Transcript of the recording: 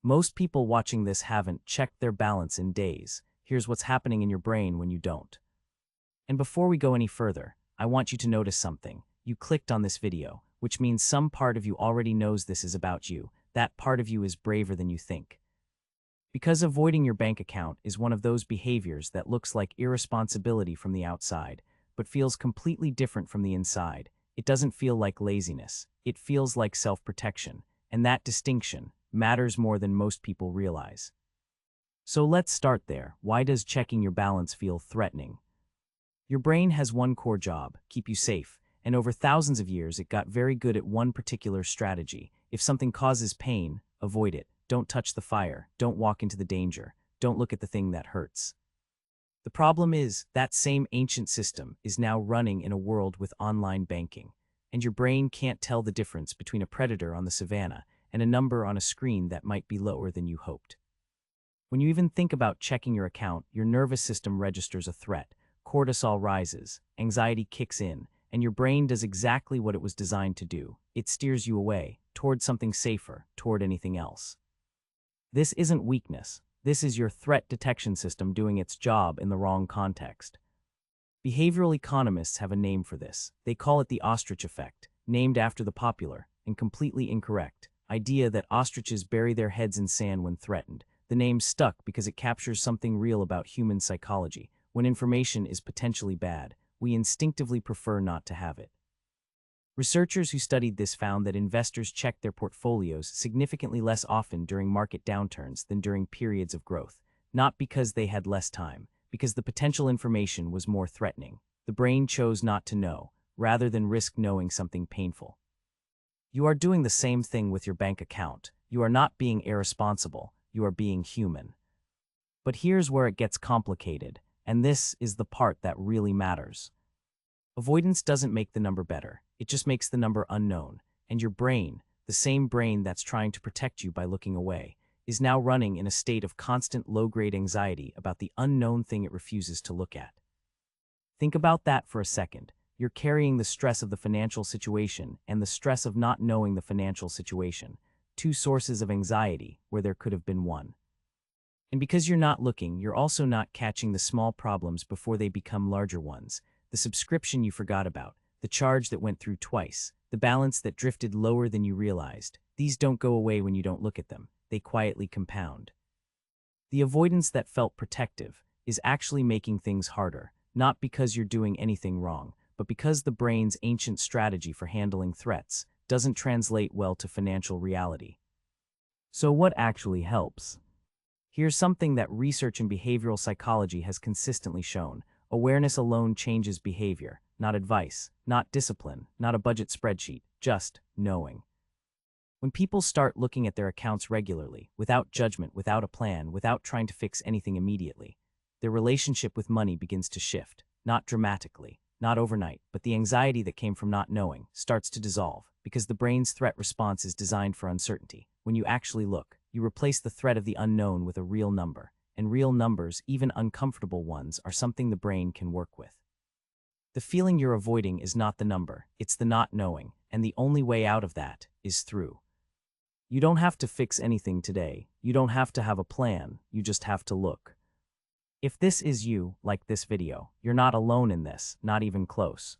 Most people watching this haven't checked their balance in days. Here's what's happening in your brain when you don't. And before we go any further, I want you to notice something. You clicked on this video, which means some part of you already knows this is about you. That part of you is braver than you think. Because avoiding your bank account is one of those behaviors that looks like irresponsibility from the outside, but feels completely different from the inside. It doesn't feel like laziness. It feels like self-protection, and that distinction matters more than most people realize. So let's start there. Why does checking your balance feel threatening? Your brain has one core job: keep you safe, and over thousands of years it got very good at one particular strategy. If something causes pain, avoid it. Don't touch the fire. Don't walk into the danger. Don't look at the thing that hurts. The problem is, that same ancient system is now running in a world with online banking, and your brain can't tell the difference between a predator on the savannah and a number on a screen that might be lower than you hoped. When you even think about checking your account, your nervous system registers a threat. Cortisol rises, anxiety kicks in, and your brain does exactly what it was designed to do. It steers you away, toward something safer, toward anything else. This isn't weakness. This is your threat detection system doing its job in the wrong context. Behavioral economists have a name for this. They call it the ostrich effect, named after the popular, and completely incorrect, idea that ostriches bury their heads in sand when threatened. The name stuck because it captures something real about human psychology. When information is potentially bad, we instinctively prefer not to have it. Researchers who studied this found that investors checked their portfolios significantly less often during market downturns than during periods of growth, not because they had less time, because the potential information was more threatening. The brain chose not to know, rather than risk knowing something painful. You are doing the same thing with your bank account. You are not being irresponsible, you are being human. But here's where it gets complicated, and this is the part that really matters. Avoidance doesn't make the number better. It just makes the number unknown, and your brain, the same brain that's trying to protect you by looking away, is now running in a state of constant low-grade anxiety about the unknown thing it refuses to look at. Think about that for a second. You're carrying the stress of the financial situation and the stress of not knowing the financial situation, two sources of anxiety where there could have been one. And because you're not looking, you're also not catching the small problems before they become larger ones. The subscription you forgot about, the charge that went through twice, the balance that drifted lower than you realized. These don't go away when you don't look at them. They quietly compound. The avoidance that felt protective is actually making things harder, not because you're doing anything wrong, but because the brain's ancient strategy for handling threats doesn't translate well to financial reality. So what actually helps? Here's something that research in behavioral psychology has consistently shown. Awareness alone changes behavior, not advice, not discipline, not a budget spreadsheet, just knowing. When people start looking at their accounts regularly, without judgment, without a plan, without trying to fix anything immediately, their relationship with money begins to shift, not dramatically, not overnight, but the anxiety that came from not knowing starts to dissolve, because the brain's threat response is designed for uncertainty. When you actually look, you replace the threat of the unknown with a real number. And real numbers, even uncomfortable ones, are something the brain can work with. The feeling you're avoiding is not the number, it's the not knowing, and the only way out of that is through. You don't have to fix anything today, you don't have to have a plan, you just have to look. If this is you, like this video, you're not alone in this, not even close.